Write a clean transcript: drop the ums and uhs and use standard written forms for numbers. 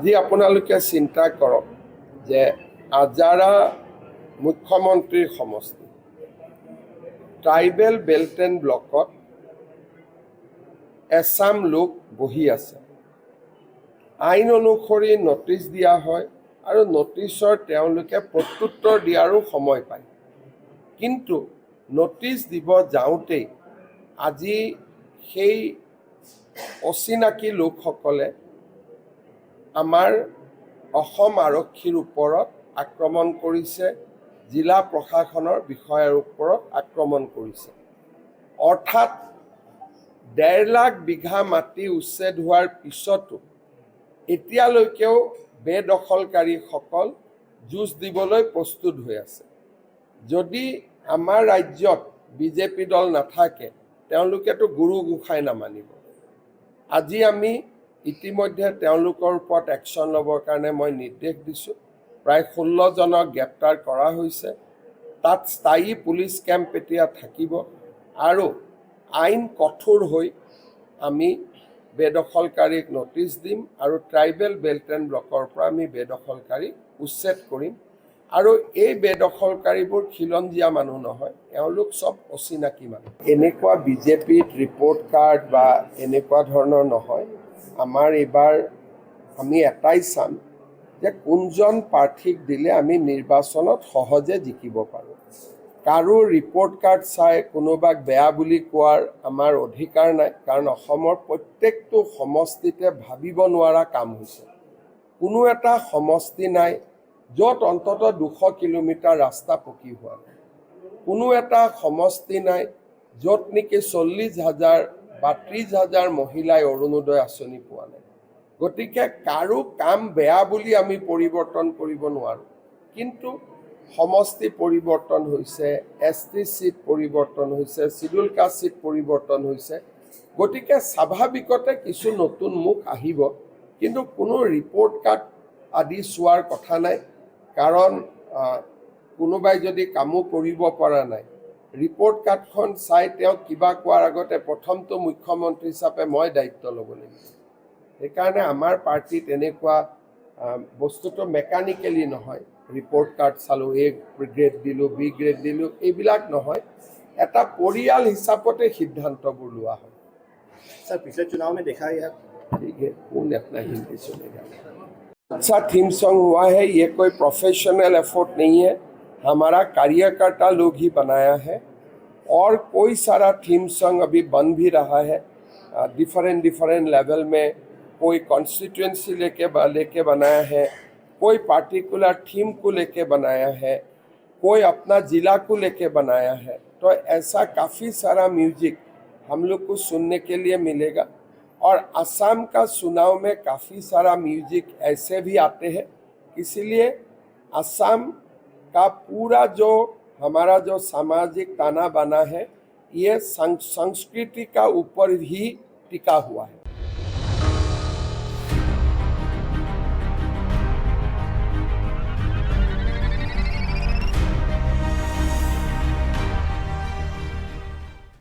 আজি আপোনালোকে চিন্তা কৰক যে আজাৰা মুখ্যমন্ত্ৰীৰ সমষ্টি ট্ৰাইবেল বেল্ট এণ্ড ব্লকত এছাম লোক বহি আছে। আইন অনুসৰি নটিচ দিয়া হয় আৰু নটিচৰ তেওঁলোকে প্ৰত্যুত্তৰ দিয়াৰো সময় পায়, কিন্তু নটিচ দিব যাওঁতেই আজি সেই অচিনাকি লোকসকলে আমাৰ অসম আৰক্ষীৰ ওপৰত আক্ৰমণ কৰিছে, জিলা প্ৰশাসনৰ বিষয়াৰ ওপৰত আক্ৰমণ কৰিছে। অৰ্থাৎ 1.5 লাখ বিঘা মাটি উচ্ছেদ হোৱাৰ পিছতো এতিয়ালৈকেও বেদখলকাৰীসকল যুঁজ দিবলৈ প্ৰস্তুত হৈ আছে। যদি আমাৰ ৰাজ্যত বিজেপি দল নাথাকে তেওঁলোকেতো গুৰু গোসাঁই নামানিব। আজি আমি ইতিমধ্যে তেওঁলোকৰ ওপৰত একশ্যন ল'বৰ কাৰণে মই নিৰ্দেশ দিছোঁ। প্ৰায় 16 জনক গ্ৰেপ্তাৰ কৰা হৈছে। তাত স্থায়ী পুলিচ কেম্প এতিয়া থাকিব আৰু আইন কঠোৰ হৈ আমি বেদখলকাৰীক নটিচ দিম আৰু ট্ৰাইবেল বেল্ট এণ্ড ব্লকৰ পৰা আমি বেদখলকাৰীক উচ্ছেদ কৰিম। আৰু এই বেদখলকাৰীবোৰ খিলঞ্জীয়া মানুহ নহয়, এওঁলোক চব অচিনাকি মানুহ। এনেকুৱা বিজেপিত ৰিপৰ্ট কাৰ্ড বা এনেকুৱা ধৰণৰ নহয়। আমাৰ এইবাৰ আমি এটাই চাম যে কোনজন প্ৰাৰ্থীক দিলে আমি নিৰ্বাচনত সহজে জিকিব পাৰোঁ। কাৰো ৰিপৰ্ট কাৰ্ড চাই কোনোবাক বেয়া বুলি কোৱাৰ আমাৰ অধিকাৰ নাই, কাৰণ অসমৰ প্ৰত্যেকটো সমষ্টিতে ভাবিব নোৱাৰা কাম হৈছে। কোনো এটা সমষ্টি নাই য'ত অন্ততঃ 200 কিলোমিটাৰ ৰাস্তা পকী হোৱা নাই। কোনো এটা সমষ্টি নাই য'ত নেকি 40,000 বা 30,000 মহিলাই অৰুণোদয় আঁচনি পোৱা নাই। গতিকে কাৰো কাম বেয়া বুলি আমি পৰিৱৰ্তন কৰিব নোৱাৰোঁ, কিন্তু সমষ্টি পৰিৱৰ্তন হৈছে, ST চিট পৰিৱৰ্তন হৈছে, চিডুল কাষ্ট চিট পৰিৱৰ্তন হৈছে। গতিকে স্বাভাৱিকতে কিছু নতুন মুখ আহিব, কিন্তু কোনো ৰিপৰ্ট কাৰ্ড আদি চোৱাৰ কথা নাই। কাৰণ কোনোবাই যদি কামো কৰিব পৰা নাই, ৰিপৰ্ট কাৰ্ডখন চাই তেওঁক কিবা কোৱাৰ আগতে প্ৰথমটো মুখ্যমন্ত্ৰী হিচাপে মই দায়িত্ব ল'ব লাগিব। সেইকাৰণে আমাৰ পাৰ্টিত এনেকুৱা বস্তুটো মেকানিকেলি নহয়, ৰিপৰ্ট কাৰ্ড চালোঁ, A গ্ৰেড দিলোঁ, B গ্ৰেড দিলোঁ, এইবিলাক নহয়। এটা পৰিয়াল হিচাপতে সিদ্ধান্তবোৰ লোৱা হয়। सर पिछले चुनाव में देखा गया ठीक है, कौन अपना हिंदी सुनेगा। अच्छा थीम सॉन्ग हुआ है, ये कोई प्रोफेशनल एफर्ट नहीं है, हमारा कार्यकर्ता लोग ही बनाया है। और कोई सारा थीम सॉन्ग अभी बन भी रहा है डिफरेंट लेवल में। कोई कॉन्स्टिट्यूएंसी लेके बनाया है, कोई पार्टिकुलर थीम को लेके बनाया है, कोई अपना ज़िला को लेके बनाया है। तो ऐसा काफ़ी सारा म्यूजिक हम लोग को सुनने के लिए मिलेगा। और असम का चुनाव में काफ़ी सारा म्यूजिक ऐसे भी आते हैं, इसीलिए असम का पूरा जो हमारा जो सामाजिक ताना बाना है ये संस्कृति का ऊपर ही टिका हुआ है।